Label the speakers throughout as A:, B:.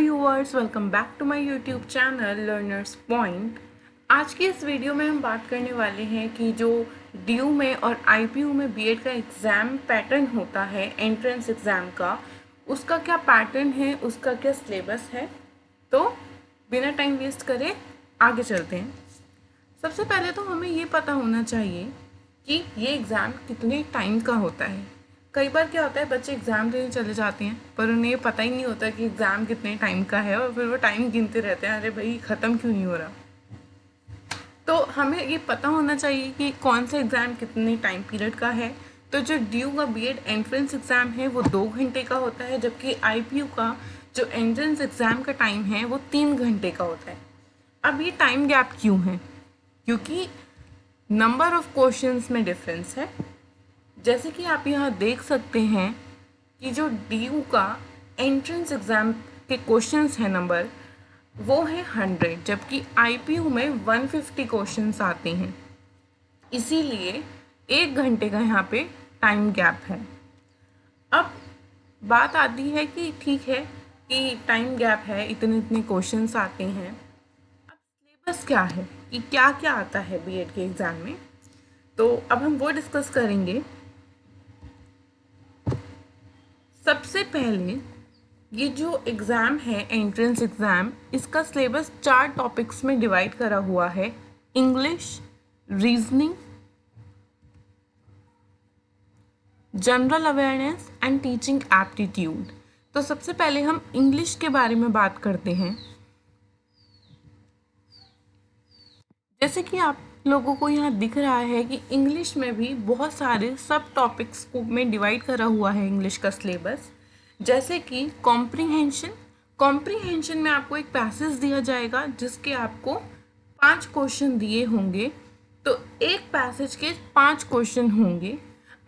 A: Viewers, welcome back to my YouTube channel learners point. आज की इस वीडियो में हम बात करने वाले हैं कि जो डीयू में और आईपीयू में बीएड का एग्ज़ाम पैटर्न होता है एंट्रेंस एग्ज़ाम का, उसका क्या पैटर्न है, उसका क्या सिलेबस है। तो बिना टाइम वेस्ट करे आगे चलते हैं। सबसे पहले तो हमें ये पता होना चाहिए कि ये एग्ज़ाम कितने टाइम का होता है। कई बार क्या होता है, बच्चे एग्ज़ाम देने चले जाते हैं पर उन्हें ये पता ही नहीं होता कि एग्ज़ाम कितने टाइम का है और फिर वो टाइम गिनते रहते हैं, अरे भाई ख़त्म क्यों नहीं हो रहा। तो हमें ये पता होना चाहिए कि कौन सा एग्ज़ाम कितने टाइम पीरियड का है। तो जो डीयू का बीएड एंट्रेंस एग्ज़ाम है वो 2 घंटे का होता है, जबकि आईपीयू का जो एंट्रेंस एग्ज़ाम का टाइम है वो 3 घंटे का होता है। अब ये टाइम गैप क्यों है? क्योंकि नंबर ऑफ क्वेश्चंस में डिफरेंस है। जैसे कि आप यहाँ देख सकते हैं कि जो डीयू का एंट्रेंस एग्ज़ाम के क्वेश्चंस हैं नंबर, वो है 100, जबकि आईपीयू में 150 क्वेश्चंस आते हैं। इसीलिए 1 घंटे का यहाँ पे टाइम गैप है। अब बात आती है कि ठीक है कि टाइम गैप है, इतने इतने क्वेश्चंस आते हैं, अब सिलेबस क्या है कि क्या क्या आता है बीएड के एग्ज़ाम में। तो अब हम वो डिस्कस करेंगे। सबसे पहले ये जो एग्ज़ाम है एंट्रेंस एग्ज़ाम, इसका सिलेबस 4 टॉपिक्स में डिवाइड करा हुआ है: English, reasoning, general awareness and teaching aptitude. तो सबसे पहले हम इंग्लिश के बारे में बात करते हैं। जैसे कि आप लोगों को यहाँ दिख रहा है कि इंग्लिश में भी बहुत सारे सब टॉपिक्स को में डिवाइड करा हुआ है इंग्लिश का सिलेबस। जैसे कि कॉम्प्रीहेंशन में आपको एक पैसेज दिया जाएगा जिसके आपको 5 क्वेश्चन दिए होंगे। तो एक पैसेज के 5 क्वेश्चन होंगे।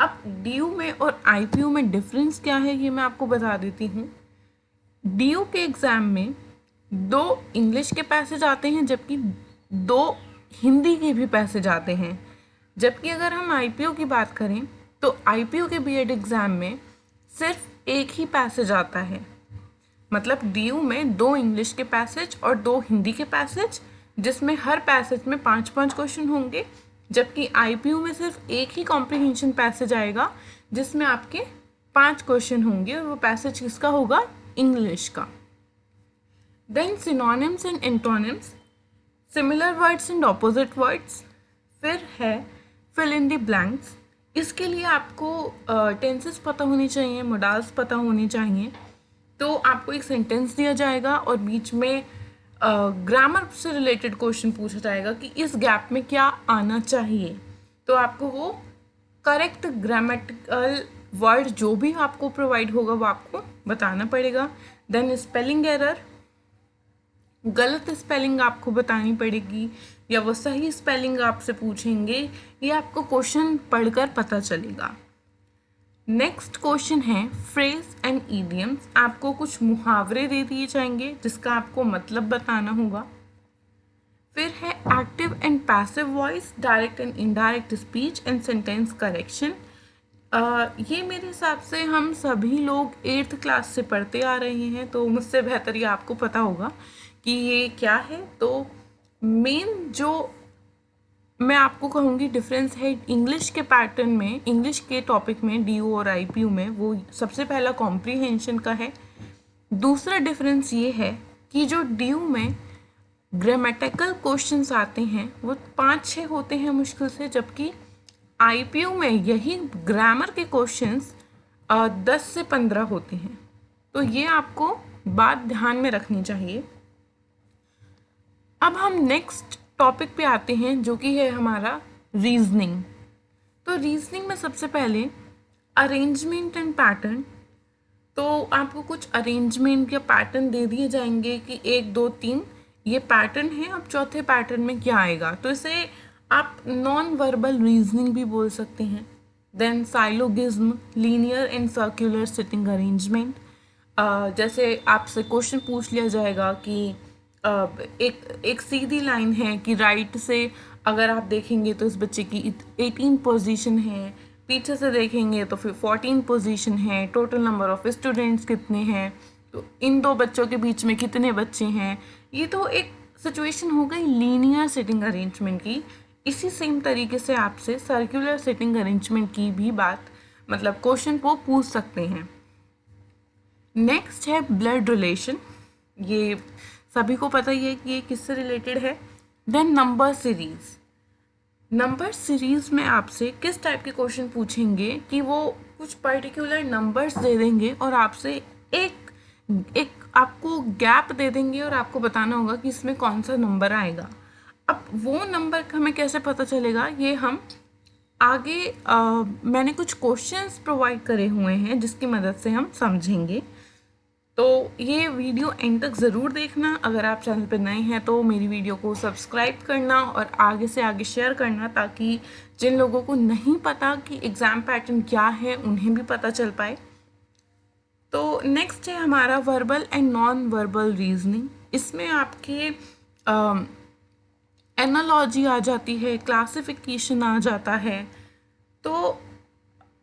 A: अब डीयू में और आईपीयू में डिफरेंस क्या है ये मैं आपको बता देती हूँ। डीयू के एग्ज़ाम में 2 इंग्लिश के पैसेज आते हैं, जबकि 2 हिंदी के भी पैसेज आते हैं। जबकि अगर हम आईपीयू की बात करें तो आईपीयू के बीएड एग्ज़ाम में सिर्फ एक ही पैसेज आता है। मतलब डीयू में 2 इंग्लिश के पैसेज और 2 हिंदी के पैसेज, जिसमें हर पैसेज में 5-5 क्वेश्चन होंगे। जबकि आईपीयू में सिर्फ एक ही कॉम्प्रीहेंशन पैसेज आएगा जिसमें आपके 5 क्वेश्चन होंगे और वो पैसेज किसका होगा? इंग्लिश का। Then synonyms and antonyms, similar words and opposite words, फिर है फिल इन द ब्लैंक्स। इसके लिए आपको टेंसेस पता होनी चाहिए, मोडाल्स पता होनी चाहिए। तो आपको एक सेंटेंस दिया जाएगा और बीच में ग्रामर से रिलेटेड क्वेश्चन पूछा जाएगा कि इस गैप में क्या आना चाहिए। तो आपको वो करेक्ट ग्रामेटिकल वर्ड जो भी आपको प्रोवाइड होगा वो आपको बताना पड़ेगा। देन स्पेलिंग एरर, गलत स्पेलिंग आपको बतानी पड़ेगी या वो सही स्पेलिंग आपसे पूछेंगे, ये आपको क्वेश्चन पढ़कर पता चलेगा। नेक्स्ट क्वेश्चन है फ्रेज एंड ईडियम्स। आपको कुछ मुहावरे दे दिए जाएंगे जिसका आपको मतलब बताना होगा। फिर है active and passive voice, direct and indirect speech and sentence correction. ये मेरे हिसाब से हम सभी लोग 8th क्लास से पढ़ते आ रहे हैं, तो मुझसे बेहतर ये आपको पता होगा कि ये क्या है। तो मेन जो मैं आपको कहूँगी डिफरेंस है इंग्लिश के पैटर्न में, इंग्लिश के टॉपिक में डीयू और आईपीयू में, वो सबसे पहला कॉम्प्रीहेंशन का है। दूसरा डिफरेंस ये है कि जो डीयू में ग्रामेटिकल क्वेश्चंस आते हैं वो 5-6 होते हैं मुश्किल से, जबकि आईपीयू में यही ग्रामर के क्वेश्चंस 10 से 15 होते हैं। तो ये आपको बात ध्यान में रखनी चाहिए। अब हम नेक्स्ट टॉपिक पे आते हैं जो कि है हमारा रीजनिंग। तो रीजनिंग में सबसे पहले अरेंजमेंट एंड पैटर्न। तो आपको कुछ अरेंजमेंट या पैटर्न दे दिए जाएंगे कि 1 2 3 ये पैटर्न है। अब चौथे पैटर्न में क्या आएगा, तो इसे आप नॉन वर्बल रीजनिंग भी बोल सकते हैं। Then syllogism, linear and circular sitting arrangement. जैसे आपसे क्वेश्चन पूछ लिया जाएगा कि एक सीधी लाइन है कि राइट से अगर आप देखेंगे तो इस बच्चे की 18 पोजीशन है, पीछे से देखेंगे तो फिर 14 पोजीशन है, टोटल नंबर ऑफ स्टूडेंट्स कितने हैं, तो इन दो बच्चों के बीच में कितने बच्चे हैं। ये तो एक सिचुएशन हो गई लीनियर सिटिंग अरेंजमेंट की। इसी सेम तरीके से आपसे सर्कुलर सिटिंग अरेंजमेंट की भी बात मतलब क्वेश्चन को पूछ सकते हैं। नेक्स्ट है ब्लड रिलेशन। ये सभी को पता ही है कि ये किससे रिलेटेड है। Then number series. Number series में आपसे किस टाइप के क्वेश्चन पूछेंगे कि वो कुछ पर्टिकुलर नंबर्स दे देंगे और आपसे एक एक आपको गैप दे देंगे और आपको बताना होगा कि इसमें कौन सा नंबर आएगा। अब वो नंबर हमें कैसे पता चलेगा, ये हम आगे मैंने कुछ क्वेश्चंस प्रोवाइड करे हुए हैं जिसकी मदद से हम समझेंगे। तो ये वीडियो एंड तक ज़रूर देखना। अगर आप चैनल पर नए हैं तो मेरी वीडियो को सब्सक्राइब करना और आगे से आगे शेयर करना, ताकि जिन लोगों को नहीं पता कि एग्ज़ाम पैटर्न क्या है उन्हें भी पता चल पाए। तो नेक्स्ट है हमारा verbal and non verbal reasoning. इसमें आपके एनालॉजी आ जाती है, क्लासिफिकेशन आ जाता है। तो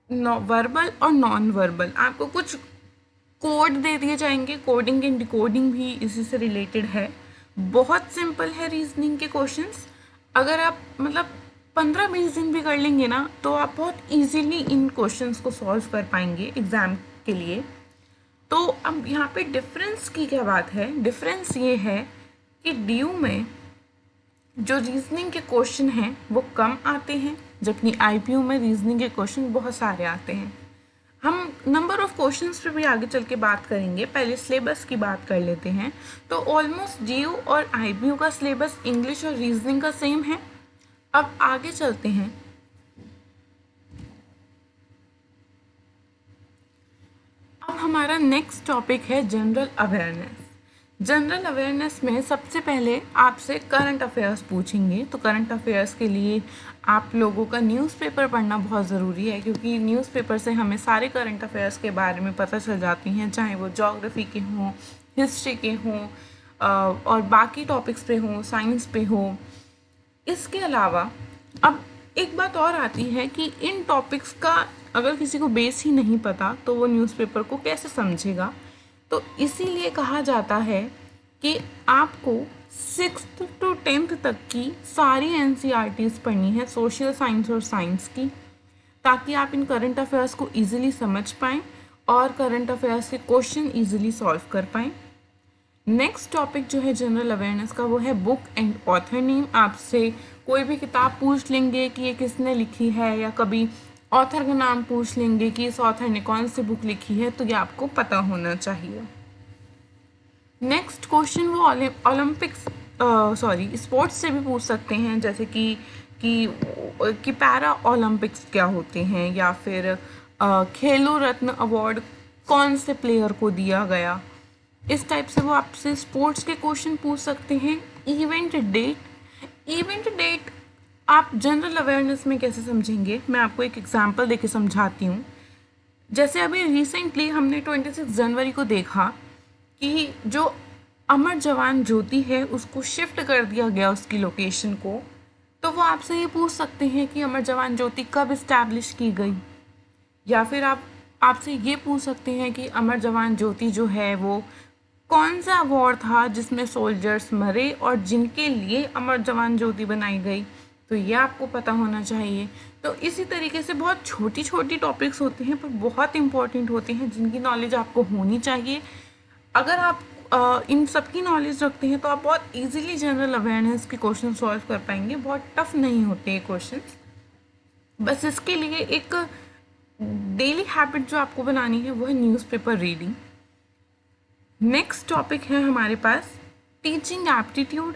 A: वर्बल और नॉन वर्बल आपको कुछ कोड दे दिए जाएंगे। कोडिंग एंड डिकोडिंग भी इसी से रिलेटेड है। बहुत सिंपल है रीजनिंग के क्वेश्चंस। अगर आप मतलब 15-20 दिन भी कर लेंगे ना तो आप बहुत इजीली इन क्वेश्चंस को सॉल्व कर पाएंगे एग्ज़ाम के लिए। तो अब यहाँ पे डिफरेंस की क्या बात है, डिफरेंस ये है कि ड्यू में जो रीजनिंग के क्वेश्चन हैं वो कम आते हैं, जबकि आईपीयू में रीजनिंग के क्वेश्चन बहुत सारे आते हैं। हम नंबर ऑफ क्वेश्चंस पे भी आगे चल के बात करेंगे, पहले सिलेबस की बात कर लेते हैं। तो ऑलमोस्ट ड्यू और आईपीयू का सिलेबस इंग्लिश और रीजनिंग का सेम है। अब आगे चलते हैं। अब हमारा नेक्स्ट टॉपिक है जनरल अवेयरनेस। जनरल अवेयरनेस में सबसे पहले आपसे करंट अफेयर्स पूछेंगे। तो करंट अफेयर्स के लिए आप लोगों का न्यूज़पेपर पढ़ना बहुत ज़रूरी है, क्योंकि न्यूज़पेपर से हमें सारे करंट अफेयर्स के बारे में पता चल जाती हैं, चाहे वो ज्योग्राफी के हों, हिस्ट्री के हों और बाकी टॉपिक्स पे हों, साइंस पे हो। इसके अलावा अब एक बात और आती है कि इन टॉपिक्स का अगर किसी को बेस ही नहीं पता तो वो न्यूज़पेपर को कैसे समझेगा। तो इसीलिए कहा जाता है कि आपको 6th to 10th तक की सारी NCERTs पढ़नी है, सोशल साइंस और साइंस की, ताकि आप इन करंट अफेयर्स को ईजिली समझ पाएँ और करंट अफेयर्स के क्वेश्चन ईजिली सॉल्व कर पाएँ। नेक्स्ट टॉपिक जो है जनरल अवेयरनेस का वो है बुक एंड ऑथर नेम। आपसे कोई भी किताब पूछ लेंगे कि ये किसने लिखी है, या कभी ऑथर का नाम पूछ लेंगे कि इस ऑथर ने कौन सी बुक लिखी है, तो ये आपको पता होना चाहिए। नेक्स्ट क्वेश्चन वो ओलंपिक्स स्पोर्ट्स से भी पूछ सकते हैं, जैसे कि पैरा ओलंपिक्स क्या होते हैं, या फिर खेलों रत्न अवार्ड कौन से प्लेयर को दिया गया। इस टाइप से वो आपसे स्पोर्ट्स के क्वेश्चन पूछ सकते हैं। इवेंट डेट आप जनरल अवेयरनेस में कैसे समझेंगे, मैं आपको एक एग्जांपल देके समझाती हूँ। जैसे अभी रिसेंटली हमने 26 जनवरी को देखा कि जो अमर जवान ज्योति है उसको शिफ्ट कर दिया गया उसकी लोकेशन को। तो वो आपसे ये पूछ सकते हैं कि अमर जवान ज्योति कब इस्टेब्लिश की गई, या फिर आपसे ये पूछ सकते हैं कि अमर जवान ज्योति जो है वो कौन सा वॉर था जिसमें सोल्जर्स मरे और जिनके लिए अमर जवान ज्योति बनाई गई। तो ये आपको पता होना चाहिए। तो इसी तरीके से बहुत छोटी छोटी टॉपिक्स होते हैं पर बहुत इंपॉर्टेंट होते हैं, जिनकी नॉलेज आपको होनी चाहिए। अगर आप इन सब की नॉलेज रखते हैं तो आप बहुत इजीली जनरल अवेयरनेस के क्वेश्चन सॉल्व कर पाएंगे। बहुत टफ नहीं होते ये क्वेश्चन। बस इसके लिए एक डेली हैबिट जो आपको बनानी है वो है न्यूज़पेपर रीडिंग। नेक्स्ट टॉपिक है हमारे पास टीचिंग एप्टीट्यूड।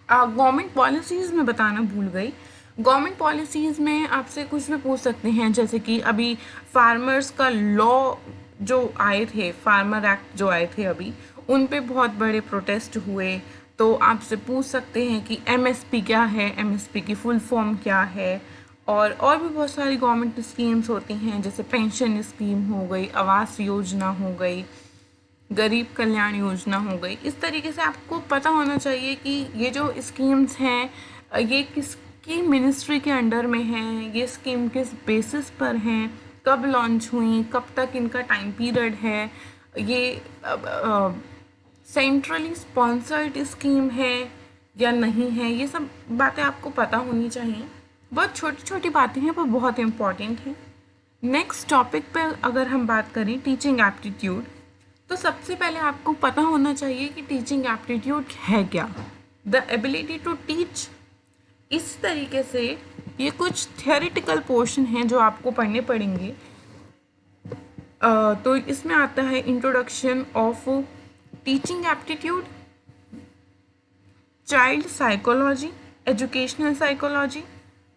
A: गवर्नमेंट पॉलिसीज़ में बताना भूल गई। गवर्नमेंट पॉलिसीज़ में आपसे कुछ भी पूछ सकते हैं, जैसे कि अभी फार्मर्स का लॉ जो आए थे, फार्मर एक्ट जो आए थे अभी, उन पे बहुत बड़े प्रोटेस्ट हुए। तो आपसे पूछ सकते हैं कि एमएसपी क्या है, एमएसपी की फुल फॉर्म क्या है। और भी बहुत सारी गवर्नमेंट स्कीम्स होती हैं, जैसे पेंशन स्कीम हो गई, आवास योजना हो गई, गरीब कल्याण योजना हो गई। इस तरीके से आपको पता होना चाहिए कि ये जो स्कीम्स हैं ये किसकी मिनिस्ट्री के अंडर में हैं, ये स्कीम किस बेसिस पर हैं, कब लॉन्च हुई, कब तक इनका टाइम पीरियड है, ये सेंट्रली स्पॉन्सर्ड स्कीम है या नहीं है, ये सब बातें आपको पता होनी चाहिए। बहुत छोटी छोटी बातें हैं पर बहुत इम्पॉर्टेंट हैं। नेक्स्ट टॉपिक पर अगर हम बात करें टीचिंग एप्टीट्यूड, तो सबसे पहले आपको पता होना चाहिए कि टीचिंग एप्टीट्यूड है क्या। द एबिलिटी टू टीच, इस तरीके से ये कुछ थियोरेटिकल पोर्शन हैं जो आपको पढ़ने पड़ेंगे। तो इसमें आता है introduction of teaching aptitude, child psychology, educational psychology,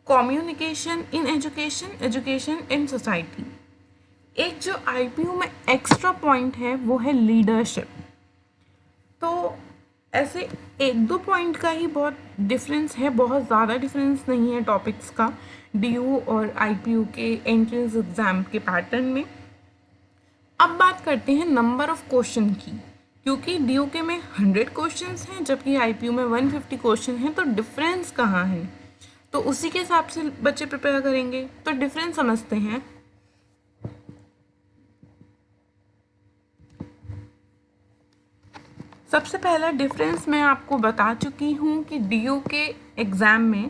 A: communication in education, education in society. एक जो आईपीयू में एक्स्ट्रा पॉइंट है वो है लीडरशिप। तो ऐसे एक दो पॉइंट का ही बहुत डिफरेंस है, बहुत ज़्यादा डिफरेंस नहीं है टॉपिक्स का डीयू और आईपीयू के एंट्रेंस एग्ज़ाम के पैटर्न में। अब बात करते हैं नंबर ऑफ क्वेश्चन की, क्योंकि डीयू के में 100 क्वेश्चंस हैं जबकि आईपीयू में 150 क्वेश्चन हैं, तो डिफरेंस कहाँ है, तो उसी के हिसाब से बच्चे प्रिपेयर करेंगे। तो डिफरेंस समझते हैं। सबसे पहला डिफरेंस मैं आपको बता चुकी हूँ कि डीयू के एग्ज़ाम में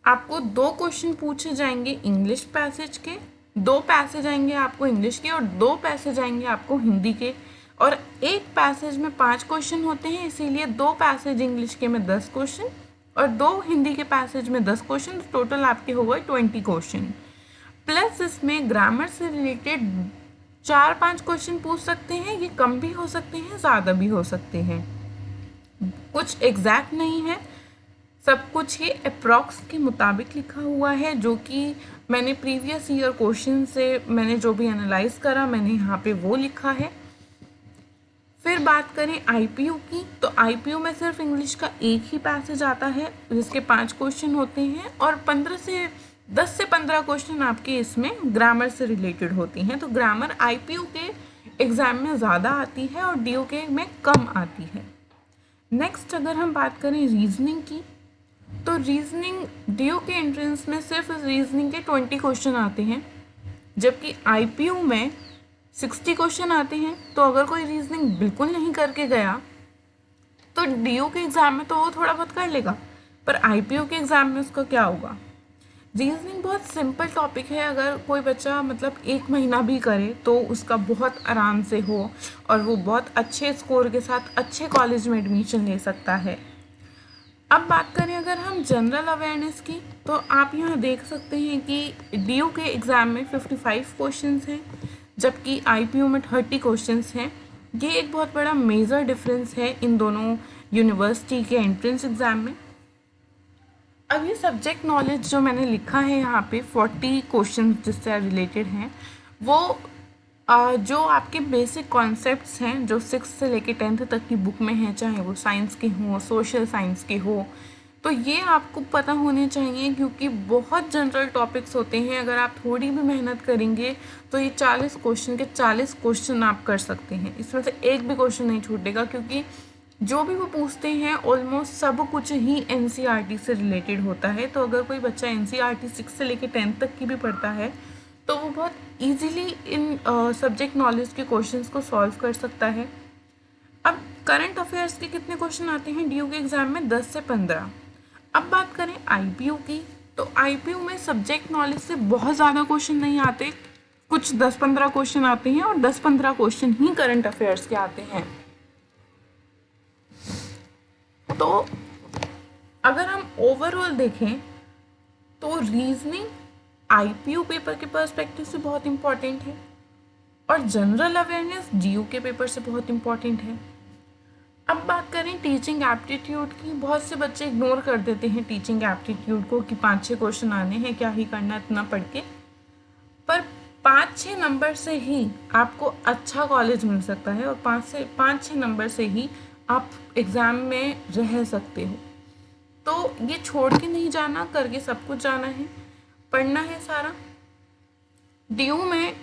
A: आपको 2 क्वेश्चन पूछे जाएंगे इंग्लिश पैसेज के, 2 पैसेज आएंगे आपको इंग्लिश के और 2 पैसेज आएंगे आपको हिंदी के। और एक पैसेज में 5 क्वेश्चन होते हैं, इसीलिए 2 पैसेज इंग्लिश के में 10 क्वेश्चन और 2 हिंदी के पैसेज में 10 क्वेश्चन, तो टोटल आपके हो गए 20 क्वेश्चन। प्लस इसमें ग्रामर से रिलेटेड 4-5 क्वेश्चन पूछ सकते हैं, ये कम भी हो सकते हैं, ज़्यादा भी हो सकते हैं, कुछ एग्जैक्ट नहीं है, सब कुछ ही अप्रॉक्स के मुताबिक लिखा हुआ है, जो कि मैंने प्रीवियस ईयर क्वेश्चन से मैंने जो भी एनालाइज करा मैंने यहाँ पे वो लिखा है। फिर बात करें आईपीयू की, तो आईपीयू में सिर्फ इंग्लिश का एक ही पैसेज आता है जिसके 5 क्वेश्चन होते हैं और 10 से 15 क्वेश्चन आपके इसमें ग्रामर से रिलेटेड होती हैं। तो ग्रामर आईपीयू के एग्ज़ाम में ज़्यादा आती है और डीयू के में कम आती है। नेक्स्ट अगर हम बात करें रीजनिंग की, तो रीजनिंग डीयू के एंट्रेंस में सिर्फ रीजनिंग के 20 क्वेश्चन आते हैं जबकि आईपीयू में 60 क्वेश्चन आते हैं। तो अगर कोई रीजनिंग बिल्कुल नहीं करके गया तो डीयू के एग्ज़ाम में तो वो थोड़ा बहुत कर लेगा, पर आईपीयू के एग्ज़ाम में उसका क्या होगा। रीजनिंग बहुत सिंपल टॉपिक है, अगर कोई बच्चा मतलब 1 महीना भी करे तो उसका बहुत आराम से हो और वो बहुत अच्छे स्कोर के साथ अच्छे कॉलेज में एडमिशन ले सकता है। अब बात करें अगर हम जनरल अवेयरनेस की, तो आप यहाँ देख सकते हैं कि डीयू के एग्ज़ाम में 55 क्वेश्चंस हैं जबकि आईपीयू में 30 क्वेश्चंस हैं। ये एक बहुत बड़ा मेजर डिफरेंस है इन दोनों यूनिवर्सिटी के एंट्रेंस एग्ज़ाम में। अब ये सब्जेक्ट नॉलेज जो मैंने लिखा है यहाँ पे 40 क्वेश्चन जिससे रिलेटेड हैं, वो जो आपके बेसिक कॉन्सेप्ट्स हैं जो 6 से लेके 10th तक की बुक में हैं, चाहे वो साइंस के हों सोशल साइंस के हो, तो ये आपको पता होने चाहिए क्योंकि बहुत जनरल टॉपिक्स होते हैं। अगर आप थोड़ी भी मेहनत करेंगे तो ये 40 क्वेश्चन के 40 क्वेश्चन आप कर सकते हैं, इसमें से एक भी क्वेश्चन नहीं छूटेगा क्योंकि जो भी वो पूछते हैं ऑलमोस्ट सब कुछ ही एनसीईआरटी से रिलेटेड होता है। तो अगर कोई बच्चा एनसीईआरटी 6 से लेके 10th तक की भी पढ़ता है तो वो बहुत इजीली इन सब्जेक्ट नॉलेज के क्वेश्चंस को सॉल्व कर सकता है। अब करंट अफेयर्स के कितने क्वेश्चन आते हैं डीयू के एग्ज़ाम में? 10 से 15। अब बात करें आईपीयू की, तो आईपीयू में सब्जेक्ट नॉलेज से बहुत ज़्यादा क्वेश्चन नहीं आते, कुछ 10-15 क्वेश्चन आते हैं और 10-15 क्वेश्चन ही करंट अफेयर्स के आते हैं। तो अगर हम ओवरऑल देखें तो रीजनिंग आईपीयू पेपर के पर्सपेक्टिव से बहुत इम्पॉर्टेंट है और जनरल अवेयरनेस डीयू के पेपर से बहुत इम्पॉर्टेंट है। अब बात करें टीचिंग एप्टीट्यूड की, बहुत से बच्चे इग्नोर कर देते हैं टीचिंग एप्टीट्यूड को कि 5-6 क्वेश्चन आने हैं, क्या ही करना इतना पढ़ के, पर 5-6 नंबर से ही आपको अच्छा कॉलेज मिल सकता है और 5-6 नंबर से ही आप एग्ज़ाम में रह सकते हो। तो ये छोड़ के नहीं जाना, करके सब कुछ जाना है, पढ़ना है सारा। डीयू में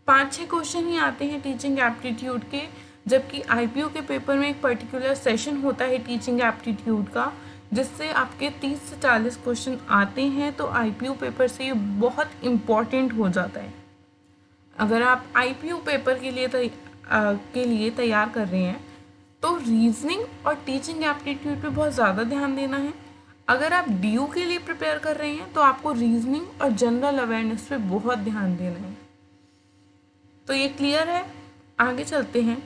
A: 5-6 क्वेश्चन ही आते हैं टीचिंग एप्टीट्यूड के, जबकि आईपीयू के पेपर में एक पर्टिकुलर सेशन होता है टीचिंग एप्टीट्यूड का जिससे आपके 30 से 40 क्वेश्चन आते हैं। तो आईपीयू पेपर से ये बहुत इम्पॉर्टेंट हो जाता है। अगर आप आईपीयू पेपर के लिए के लिए तैयार कर रहे हैं तो रीजनिंग और टीचिंग एप्टीट्यूड पे बहुत ज़्यादा ध्यान देना है। अगर आप डीयू के लिए प्रिपेयर कर रहे हैं तो आपको रीजनिंग और जनरल अवेयरनेस पे बहुत ध्यान देना है। तो ये क्लियर है, आगे चलते हैं।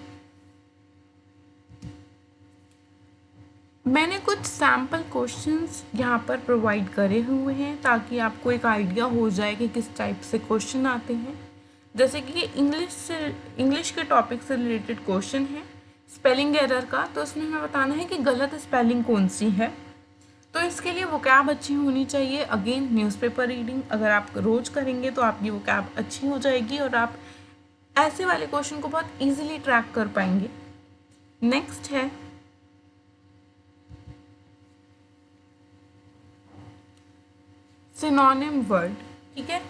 A: मैंने कुछ सैम्पल क्वेश्चंस यहाँ पर प्रोवाइड करे हुए हैं ताकि आपको एक आइडिया हो जाए कि किस टाइप से क्वेश्चन आते हैं। जैसे कि ये इंग्लिश के टॉपिक से रिलेटेड क्वेश्चन है, स्पेलिंग एरर का। तो इसमें हमें बताना है कि गलत स्पेलिंग कौन सी है। तो इसके लिए वोकैब अच्छी होनी चाहिए। अगेन न्यूज़पेपर रीडिंग अगर आप रोज करेंगे तो आपकी वोकैब अच्छी हो जाएगी और आप ऐसे वाले क्वेश्चन को बहुत इजीली ट्रैक कर पाएंगे। नेक्स्ट है सिनोनिम वर्ड। ठीक है,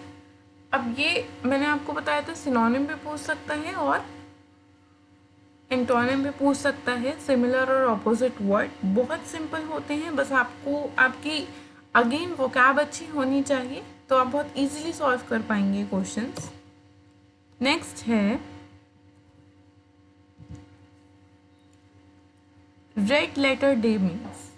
A: अब ये मैंने आपको बताया था सिनोनिम भी पूछ सकता है और एंटोनिम भी पूछ सकता है। सिमिलर और ऑपोजिट वर्ड बहुत सिंपल होते हैं, बस आपको आपकी अगेन वोकैब अच्छी होनी चाहिए तो आप बहुत इजीली सॉल्व कर पाएंगे क्वेश्चंस। नेक्स्ट है रेड लेटर डे मीन्स।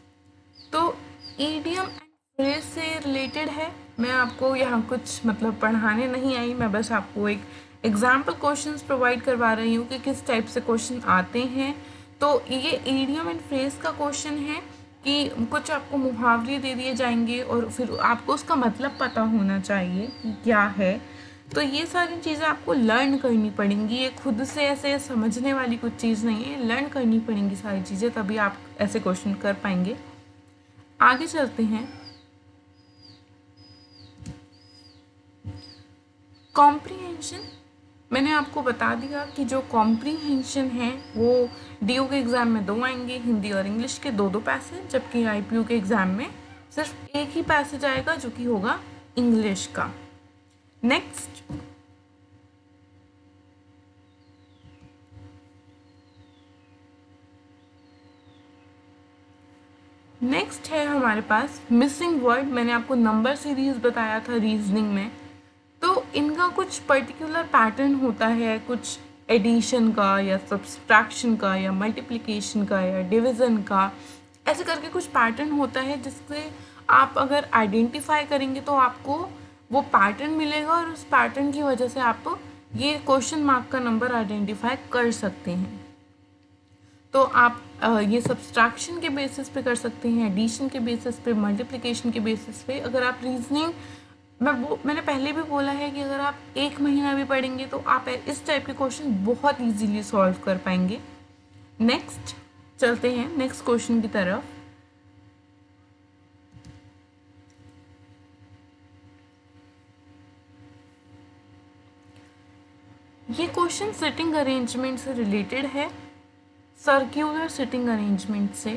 A: तो ईडियम एंड फ्रेज से रिलेटेड है। मैं आपको यहाँ कुछ मतलब पढ़ाने नहीं आई, मैं बस आपको एक एग्जाम्पल क्वेश्चंस प्रोवाइड करवा रही हूँ कि किस टाइप से क्वेश्चन आते हैं। तो ये ईडियम एंड फ्रेज का क्वेश्चन है कि कुछ आपको मुहावरे दे दिए जाएंगे और फिर आपको उसका मतलब पता होना चाहिए कि क्या है। तो ये सारी चीज़ें आपको लर्न करनी पड़ेंगी, ये खुद से ऐसे समझने वाली कुछ चीज़ नहीं है, लर्न करनी पड़ेंगी सारी चीज़ें, तभी आप ऐसे क्वेश्चन कर पाएंगे। आगे चलते हैं। कॉम्प्रीहेंशन, मैंने आपको बता दिया कि जो कॉम्प्रीहेंशन है वो डीयू के एग्ज़ाम में 2 आएंगे, हिंदी और इंग्लिश के 2 पैसेज, जबकि आईपीयू के एग्ज़ाम में सिर्फ एक ही पैसेज आएगा जो कि होगा इंग्लिश का। नेक्स्ट है हमारे पास मिसिंग वर्ड। मैंने आपको नंबर सीरीज बताया था रीजनिंग में, तो इनका कुछ पर्टिकुलर पैटर्न होता है, कुछ एडिशन का या सब्सट्रैक्शन का या मल्टीप्लिकेशन का या डिवीज़न का, ऐसे करके कुछ पैटर्न होता है जिससे आप अगर आइडेंटिफाई करेंगे तो आपको वो पैटर्न मिलेगा और उस पैटर्न की वजह से आप ये क्वेश्चन मार्क का नंबर आइडेंटिफाई कर सकते हैं। तो आप ये सब्सट्रैक्शन के बेसिस पे कर सकते हैं, एडिशन के बेसिस पे, मल्टीप्लिकेशन के बेसिस पे। अगर आप रीजनिंग मैंने पहले भी बोला है कि अगर आप 1 महीना भी पढ़ेंगे तो आप इस टाइप के क्वेश्चन बहुत इजीली सॉल्व कर पाएंगे। नेक्स्ट चलते हैं नेक्स्ट क्वेश्चन की तरफ। ये क्वेश्चन सिटिंग अरेंजमेंट से रिलेटेड है, सर्क्यूलर सिटिंग अरेंजमेंट से,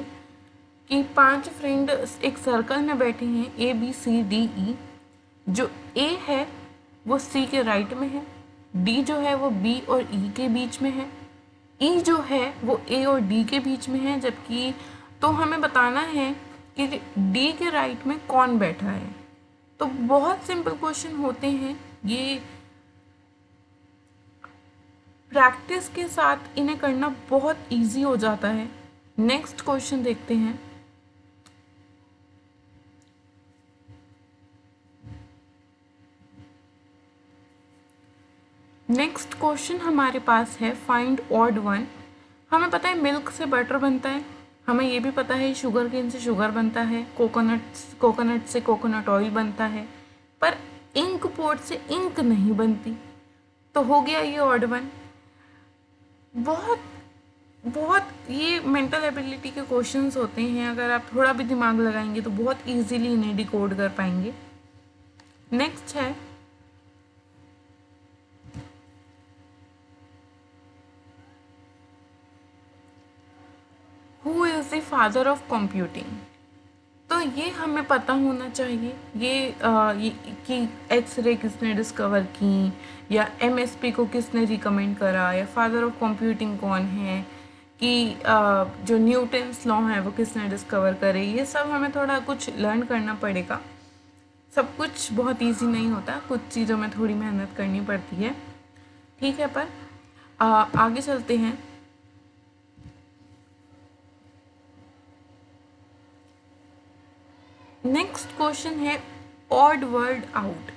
A: कि 5 फ्रेंड एक सर्कल में बैठे हैं ABCDE। जो A है वो C के राइट में है, D जो है वो B और E के बीच में है, E जो है वो A और D के बीच में है, जबकि तो हमें बताना है कि D के राइट में कौन बैठा है। तो बहुत सिंपल क्वेश्चन होते हैं ये, प्रैक्टिस के साथ इन्हें करना बहुत इजी हो जाता है। नेक्स्ट क्वेश्चन देखते हैं। नेक्स्ट क्वेश्चन हमारे पास है फाइंड ऑड वन। हमें पता है मिल्क से बटर बनता है, हमें ये भी पता है शुगर केन से शुगर बनता है, कोकोनट से कोकोनट ऑयल बनता है, पर इंक पोर्ट से इंक नहीं बनती। तो हो गया ये ऑड वन। बहुत ये मेंटल एबिलिटी के क्वेश्चंस होते हैं, अगर आप थोड़ा भी दिमाग लगाएंगे तो बहुत इजीली इन्हें डिकोड कर पाएंगे। नेक्स्ट है who is the father of computing. तो ये हमें पता होना चाहिए ये कि एक्सरे किसने डिस्कवर की, या MSP को किसने रिकमेंड करा, या फादर ऑफ कंप्यूटिंग कौन है, कि जो न्यूटन्स लॉ है वो किसने डिस्कवर करे। ये सब हमें थोड़ा कुछ लर्न करना पड़ेगा, सब कुछ बहुत इजी नहीं होता, कुछ चीज़ों में थोड़ी मेहनत करनी पड़ती है। ठीक है, पर आगे चलते हैं। नेक्स्ट क्वेश्चन है ऑड वर्ड आउट।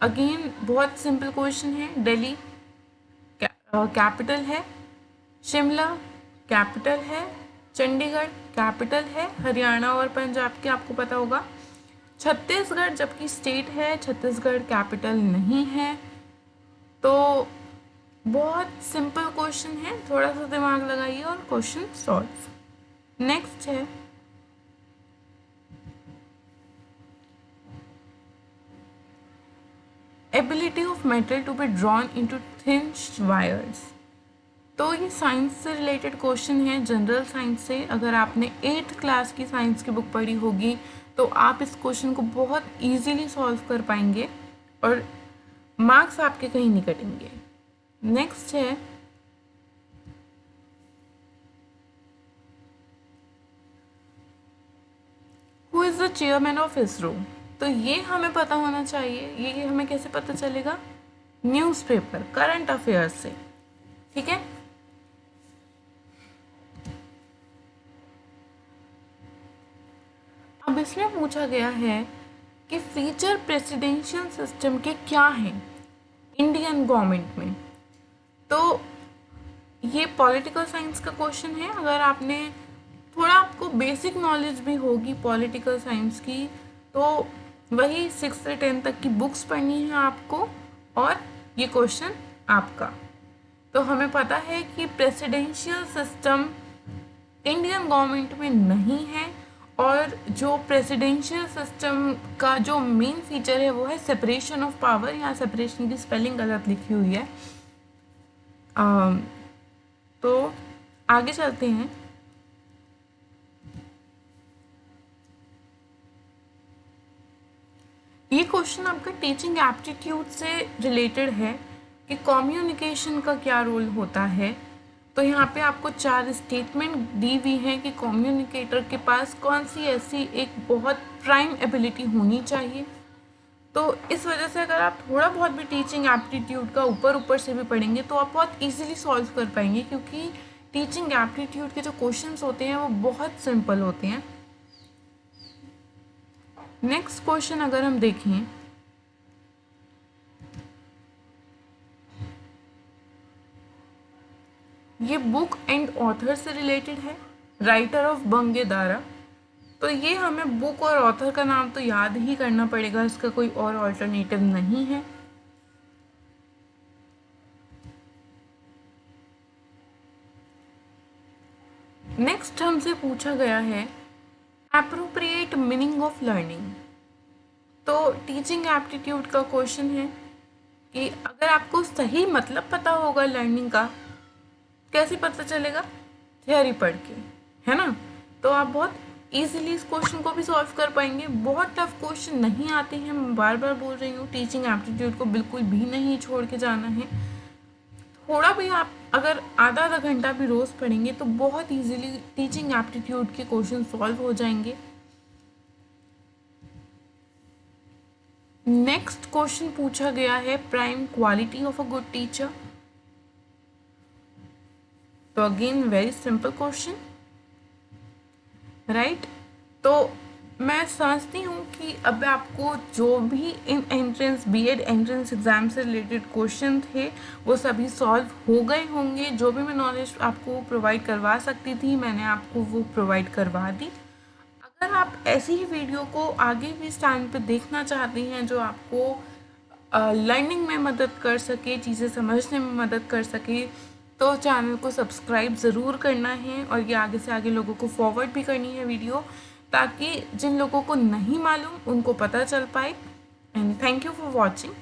A: अगेन बहुत सिंपल क्वेश्चन है। दिल्ली कैपिटल है, शिमला कैपिटल है, चंडीगढ़ कैपिटल है, हरियाणा और पंजाब के आपको पता होगा। छत्तीसगढ़ जबकि स्टेट है, छत्तीसगढ़ कैपिटल नहीं है। तो बहुत सिंपल क्वेश्चन है, थोड़ा सा दिमाग लगाइए और क्वेश्चन सॉल्व। नेक्स्ट है ability of metal to be drawn into thin wires. तो ये साइंस से रिलेटेड क्वेश्चन है, जनरल साइंस से। अगर आपने 8th क्लास की साइंस की बुक पढ़ी होगी तो आप इस क्वेश्चन को बहुत इजीली सॉल्व कर पाएंगे और मार्क्स आपके कहीं नहीं कटेंगे। नेक्स्ट है who is the chairman of ISRO. तो ये हमें पता होना चाहिए। ये हमें कैसे पता चलेगा? न्यूज़पेपर, करंट अफेयर्स से। ठीक है, अब इसमें पूछा गया है कि फीचर प्रेसिडेंशियल सिस्टम के क्या हैं इंडियन गवर्नमेंट में। तो ये पॉलिटिकल साइंस का क्वेश्चन है। अगर आपने थोड़ा, आपको बेसिक नॉलेज भी होगी पॉलिटिकल साइंस की, तो वही 6 से 10 तक की बुक्स पढ़नी है आपको और ये क्वेश्चन आपका। तो हमें पता है कि प्रेसिडेंशियल सिस्टम इंडियन गवर्नमेंट में नहीं है और जो प्रेसिडेंशियल सिस्टम का जो मेन फीचर है वो है सेपरेशन ऑफ पावर। यहाँ सेपरेशन की स्पेलिंग गलत लिखी हुई है। तो आगे चलते हैं। ये क्वेश्चन आपका टीचिंग एप्टीट्यूड से रिलेटेड है कि कम्युनिकेशन का क्या रोल होता है। तो यहाँ पे आपको 4 स्टेटमेंट दी हुई हैं कि कम्युनिकेटर के पास कौन सी ऐसी एक बहुत प्राइम एबिलिटी होनी चाहिए। तो इस वजह से अगर आप थोड़ा बहुत भी टीचिंग एप्टीट्यूड का ऊपर से भी पढ़ेंगे तो आप बहुत इजीली सॉल्व कर पाएंगे, क्योंकि टीचिंग एप्टीट्यूड के जो क्वेश्चंस होते हैं वो बहुत सिंपल होते हैं। नेक्स्ट क्वेश्चन अगर हम देखें, ये बुक एंड ऑथर से रिलेटेड है, राइटर ऑफ बंगेदारा। तो ये हमें बुक और ऑथर का नाम तो याद ही करना पड़ेगा, इसका कोई और ऑल्टरनेटिव नहीं है। नेक्स्ट हमसे पूछा गया है एप्रोप्रिएट मीनिंग ऑफ लर्निंग। तो टीचिंग एप्टीट्यूड का क्वेश्चन है कि अगर आपको सही मतलब पता होगा लर्निंग का, कैसे पता चलेगा? थियोरी पढ़ के, है ना। तो आप बहुत इजीली इस क्वेश्चन को भी सॉल्व कर पाएंगे। बहुत टफ क्वेश्चन नहीं आते हैं, मैं बार बार बोल रही हूँ। टीचिंग एप्टीट्यूड को बिल्कुल भी नहीं छोड़ के जाना है। थोड़ा भी आप अगर आधा घंटा भी रोज़ पढ़ेंगे तो बहुत इजीली टीचिंग एप्टीट्यूड के क्वेश्चन सॉल्व हो जाएंगे। नेक्स्ट क्वेश्चन पूछा गया है prime quality of a good teacher. तो again very simple question, right. तो मैं समझती हूँ कि अब आपको जो भी इन एंट्रेंस बीएड एंट्रेंस एग्ज़ाम से रिलेटेड क्वेश्चन थे वो सभी सॉल्व हो गए होंगे। जो भी मैं नॉलेज आपको प्रोवाइड करवा सकती थी मैंने आपको वो प्रोवाइड करवा दी। अगर आप ऐसी ही वीडियो को आगे भी इस टाइम पे देखना चाहते हैं जो आपको लर्निंग में मदद कर सके, चीज़ें समझने में मदद कर सके, तो चैनल को सब्सक्राइब ज़रूर करना है और ये आगे से आगे लोगों को फॉरवर्ड भी करनी है वीडियो, ताकि जिन लोगों को नहीं मालूम उनको पता चल पाए। And thank you for watching.